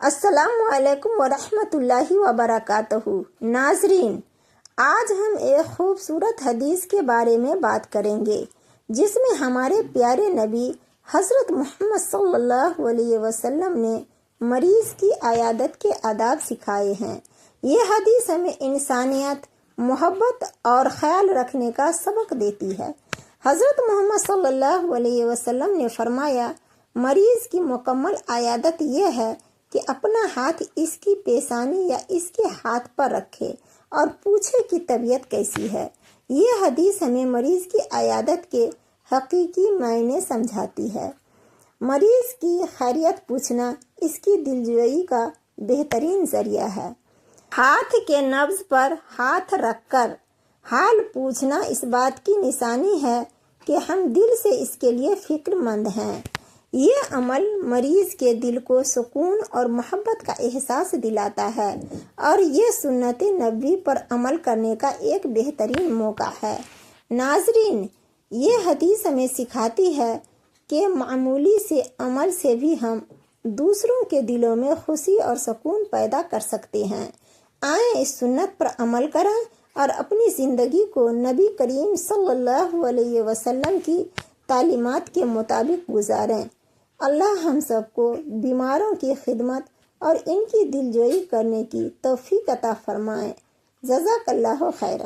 السلام علیکم ورحمۃ اللہ وبرکاتہ۔ ناظرین، آج ہم ایک خوبصورت حدیث کے بارے میں بات کریں گے جس میں ہمارے پیارے نبی حضرت محمد صلی اللہ علیہ وسلم نے مریض کی عیادت کے آداب سکھائے ہیں۔ یہ حدیث ہمیں انسانیت، محبت اور خیال رکھنے کا سبق دیتی ہے۔ حضرت محمد صلی اللہ علیہ وسلم نے فرمایا، مریض کی مکمل عیادت یہ ہے کہ اپنا ہاتھ اس کی پیشانی یا اس کے ہاتھ پر رکھے اور پوچھے کہ طبیعت کیسی ہے۔ یہ حدیث ہمیں مریض کی عیادت کے حقیقی معنی سمجھاتی ہے۔ مریض کی خیریت پوچھنا اس کی دلجوئی کا بہترین ذریعہ ہے۔ ہاتھ کے نبض پر ہاتھ رکھ کر حال پوچھنا اس بات کی نشانی ہے کہ ہم دل سے اس کے لیے فکر مند ہیں۔ یہ عمل مریض کے دل کو سکون اور محبت کا احساس دلاتا ہے اور یہ سنت نبوی پر عمل کرنے کا ایک بہترین موقع ہے۔ ناظرین، یہ حدیث ہمیں سکھاتی ہے کہ معمولی سے عمل سے بھی ہم دوسروں کے دلوں میں خوشی اور سکون پیدا کر سکتے ہیں۔ آئیں اس سنت پر عمل کریں اور اپنی زندگی کو نبی کریم صلی اللہ علیہ وسلم کی تعلیمات کے مطابق گزاریں۔ اللہ ہم سب کو بیماروں کی خدمت اور ان کی دلجوئی کرنے کی توفیق عطا فرمائے۔ جزاک اللہ خیرا۔